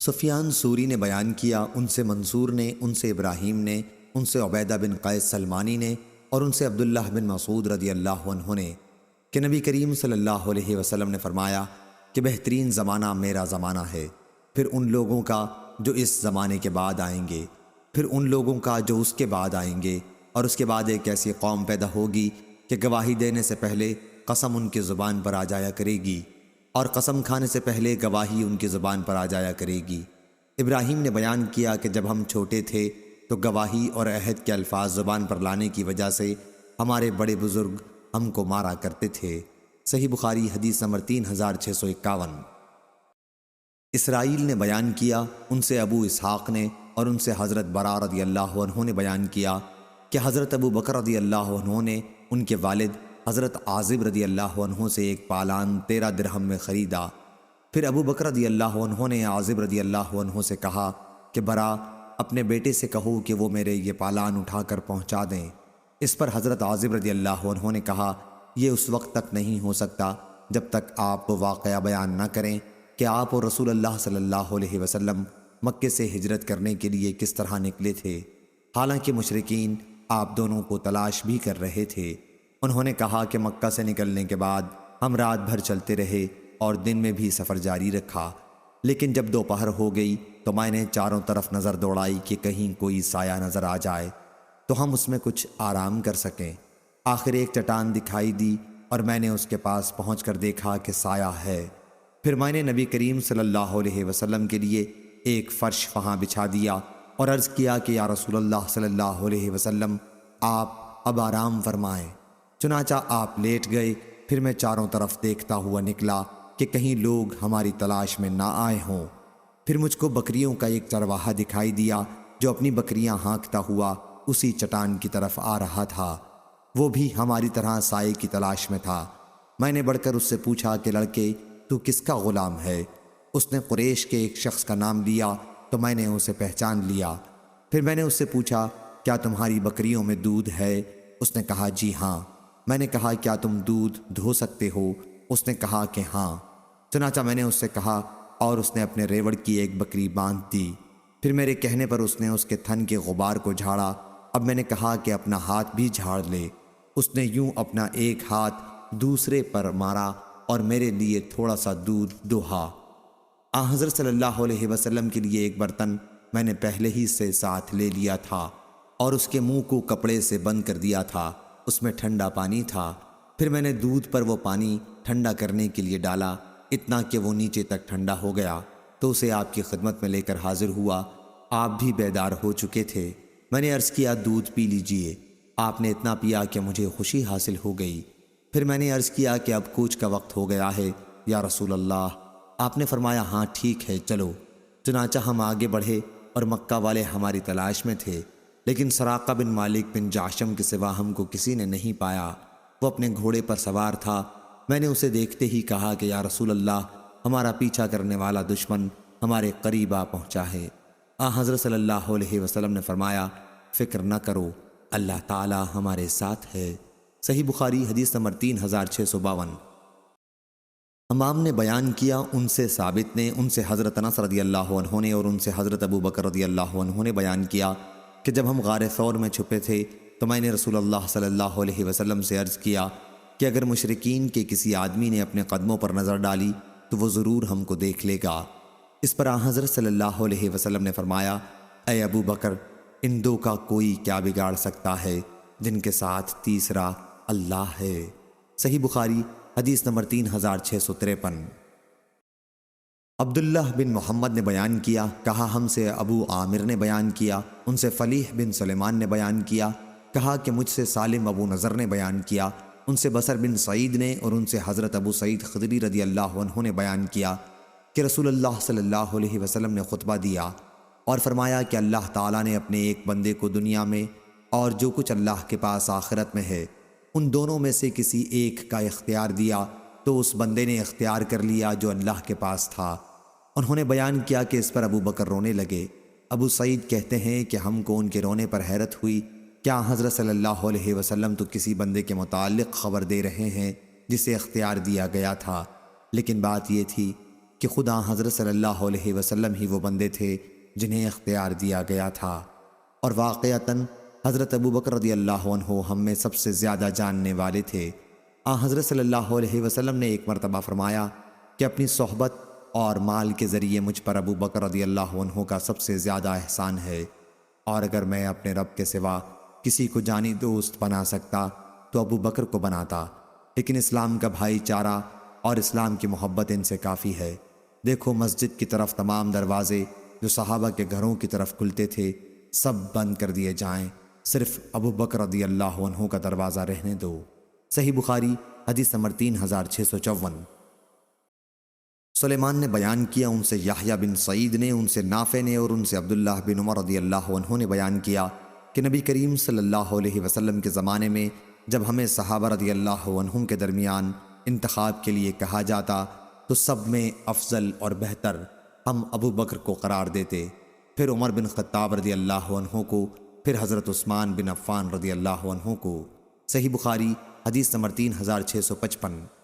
سفیان sorry نے بیان کیا، ان سے منصور نے، ان سے ابراہیم نے، ان سے عبیدہ بن قیس سلمانی نے اور ان سے عبداللہ بن مسعود رضی اللہ عنہ نے کہ نبی کریم صلی اللہ علیہ وسلم نے فرمایا کہ بہترین زمانہ میرا زمانہ ہے، پھر ان لوگوں کا جو اس زمانے کے بعد آئیں گے، پھر ان لوگوں کا جو اس کے بعد آئیں گے، اور اس کے بعد ایک ایسی قوم پیدا ہوگی کہ گواہی دینے سے پہلے قسم ان کی زبان پر آ جایا کرے گی اور قسم کھانے سے پہلے گواہی ان کی زبان پر آ جایا کرے گی۔ ابراہیم نے بیان کیا کہ جب ہم چھوٹے تھے تو گواہی اور عہد کے الفاظ زبان پر لانے کی وجہ سے ہمارے بڑے بزرگ ہم کو مارا کرتے تھے۔ صحیح بخاری حدیث نمبر 3651۔ اسرائیل نے بیان کیا، ان سے ابو اسحاق نے اور ان سے حضرت برا رضی اللہ عنہ نے بیان کیا کہ حضرت ابو بکر رضی اللہ عنہ نے ان کے والد حضرت عازب رضی اللہ عنہ سے ایک پالان 13 درہم میں خریدا۔ پھر ابو بکر رضی اللہ عنہ نے عازب رضی اللہ عنہ سے کہا کہ برا، اپنے بیٹے سے کہو کہ وہ میرے یہ پالان اٹھا کر پہنچا دیں۔ اس پر حضرت عازب رضی اللہ عنہ نے کہا، یہ اس وقت تک نہیں ہو سکتا جب تک آپ وہ واقعہ بیان نہ کریں کہ آپ اور رسول اللہ صلی اللہ علیہ وسلم مکے سے ہجرت کرنے کے لیے کس طرح نکلے تھے، حالانکہ مشرکین آپ دونوں کو تلاش بھی کر رہے تھے۔ انہوں نے کہا کہ مکہ سے نکلنے کے بعد ہم رات بھر چلتے رہے اور دن میں بھی سفر جاری رکھا، لیکن جب دوپہر ہو گئی تو میں نے چاروں طرف نظر دوڑائی کہ کہیں کوئی سایہ نظر آ جائے تو ہم اس میں کچھ آرام کر سکیں۔ آخر ایک چٹان دکھائی دی اور میں نے اس کے پاس پہنچ کر دیکھا کہ سایہ ہے۔ پھر میں نے نبی کریم صلی اللہ علیہ وسلم کے لیے ایک فرش وہاں بچھا دیا اور عرض کیا کہ یا رسول اللہ صلی اللہ علیہ وسلم، آپ اب آرام فرمائیں۔ چنانچہ آپ لیٹ گئے۔ پھر میں چاروں طرف دیکھتا ہوا نکلا کہ کہیں لوگ ہماری تلاش میں نہ آئے ہوں۔ پھر مجھ کو بکریوں کا ایک چرواہا دکھائی دیا جو اپنی بکریاں ہانکتا ہوا اسی چٹان کی طرف آ رہا تھا، وہ بھی ہماری طرح سائے کی تلاش میں تھا۔ میں نے بڑھ کر اس سے پوچھا کہ لڑکے، تو کس کا غلام ہے؟ اس نے قریش کے ایک شخص کا نام لیا تو میں نے اسے پہچان لیا۔ پھر میں نے اس سے پوچھا، کیا تمہاری بکریوں میں دودھ ہے؟ اس نے کہا جی ہاں۔ میں نے کہا کیا تم دودھ دھو سکتے ہو؟ اس نے کہا کہ ہاں۔ چنانچہ میں نے اس سے کہا اور اس نے اپنے ریوڑ کی ایک بکری باندھ دی۔ پھر میرے کہنے پر اس نے اس کے تھن کے غبار کو جھاڑا۔ اب میں نے کہا کہ اپنا ہاتھ بھی جھاڑ لے۔ اس نے یوں اپنا ایک ہاتھ دوسرے پر مارا اور میرے لیے تھوڑا سا دودھ دوہا۔ حضرت صلی اللہ علیہ وسلم کے لیے ایک برتن میں نے پہلے ہی سے ساتھ لے لیا تھا اور اس کے منہ کو کپڑے سے بند کر دیا تھا، اس میں ٹھنڈا پانی تھا۔ پھر میں نے دودھ پر وہ پانی ٹھنڈا کرنے کے لیے ڈالا، اتنا کہ وہ نیچے تک ٹھنڈا ہو گیا تو اسے آپ کی خدمت میں لے کر حاضر ہوا۔ آپ بھی بیدار ہو چکے تھے۔ میں نے عرض کیا دودھ پی لیجئے۔ آپ نے اتنا پیا کہ مجھے خوشی حاصل ہو گئی۔ پھر میں نے عرض کیا کہ اب کوچ کا وقت ہو گیا ہے یا رسول اللہ۔ آپ نے فرمایا ہاں ٹھیک ہے چلو۔ چنانچہ ہم آگے بڑھے اور مکہ والے ہماری تلاش میں تھے، لیکن سراقہ بن مالک بن جاشم کے سوا ہم کو کسی نے نہیں پایا۔ وہ اپنے گھوڑے پر سوار تھا۔ میں نے اسے دیکھتے ہی کہا کہ یا رسول اللہ، ہمارا پیچھا کرنے والا دشمن ہمارے قریب آ پہنچا ہے۔ حضرت صلی اللہ علیہ وسلم نے فرمایا فکر نہ کرو، اللہ تعالی ہمارے ساتھ ہے۔ صحیح بخاری حدیث نمبر 3652۔ امام نے بیان کیا، ان سے ثابت نے، ان سے حضرت انس رضی اللہ عنہ نے اور ان سے حضرت ابو بکر رضی اللہ عنہ نے بیان کیا کہ جب ہم غار ثور میں چھپے تھے تو میں نے رسول اللہ صلی اللہ علیہ وسلم سے عرض کیا کہ اگر مشرکین کے کسی آدمی نے اپنے قدموں پر نظر ڈالی تو وہ ضرور ہم کو دیکھ لے گا۔ اس پر حضرت صلی اللہ علیہ وسلم نے فرمایا، اے ابو بکر، ان دو کا کوئی کیا بگاڑ سکتا ہے جن کے ساتھ تیسرا اللہ ہے۔ صحیح بخاری حدیث نمبر 3653۔ عبداللہ بن محمد نے بیان کیا، کہا ہم سے ابو عامر نے بیان کیا، ان سے فلیح بن سلیمان نے بیان کیا، کہا کہ مجھ سے سالم ابو نظر نے بیان کیا، ان سے بصر بن سعید نے اور ان سے حضرت ابو سعید خدری رضی اللہ عنہ نے بیان کیا کہ رسول اللہ صلی اللہ علیہ وسلم نے خطبہ دیا اور فرمایا کہ اللہ تعالیٰ نے اپنے ایک بندے کو دنیا میں اور جو کچھ اللہ کے پاس آخرت میں ہے ان دونوں میں سے کسی ایک کا اختیار دیا تو اس بندے نے اختیار کر لیا جو اللہ کے پاس تھا۔ انہوں نے بیان کیا کہ اس پر ابو بکر رونے لگے۔ ابو سعید کہتے ہیں کہ ہم کو ان کے رونے پر حیرت ہوئی، کیا حضرت صلی اللہ علیہ وسلم تو کسی بندے کے متعلق خبر دے رہے ہیں جسے اختیار دیا گیا تھا، لیکن بات یہ تھی کہ خدا حضرت صلی اللہ علیہ وسلم ہی وہ بندے تھے جنہیں اختیار دیا گیا تھا، اور واقعتاً حضرت ابو بکر رضی اللہ عنہ ہم میں سب سے زیادہ جاننے والے تھے۔ حضرت صلی اللہ علیہ وسلم نے ایک مرتبہ فرمایا کہ اپنی صحبت اور مال کے ذریعے مجھ پر ابو بکر رضی اللہ عنہ کا سب سے زیادہ احسان ہے، اور اگر میں اپنے رب کے سوا کسی کو جانی دوست بنا سکتا تو ابو بکر کو بناتا، لیکن اسلام کا بھائی چارہ اور اسلام کی محبت ان سے کافی ہے۔ دیکھو مسجد کی طرف تمام دروازے جو صحابہ کے گھروں کی طرف کھلتے تھے سب بند کر دیے جائیں، صرف ابو بکر رضی اللہ عنہ کا دروازہ رہنے دو۔ صحیح بخاری حدیث نمبر 3654۔ سلیمان نے بیان کیا، ان سے یحییٰ بن سعید نے، ان سے نافع نے، اور ان سے عبداللہ بن عمر رضی اللہ عنہ نے بیان کیا کہ نبی کریم صلی اللہ علیہ وسلم کے زمانے میں جب ہمیں صحابہ رضی اللہ عنہم کے درمیان انتخاب کے لیے کہا جاتا تو سب میں افضل اور بہتر ہم ابو بکر کو قرار دیتے، پھر عمر بن خطاب رضی اللہ عنہ کو، پھر حضرت عثمان بن عفان رضی اللہ عنہ کو۔ صحیح بخاری حدیث نمبر 3655۔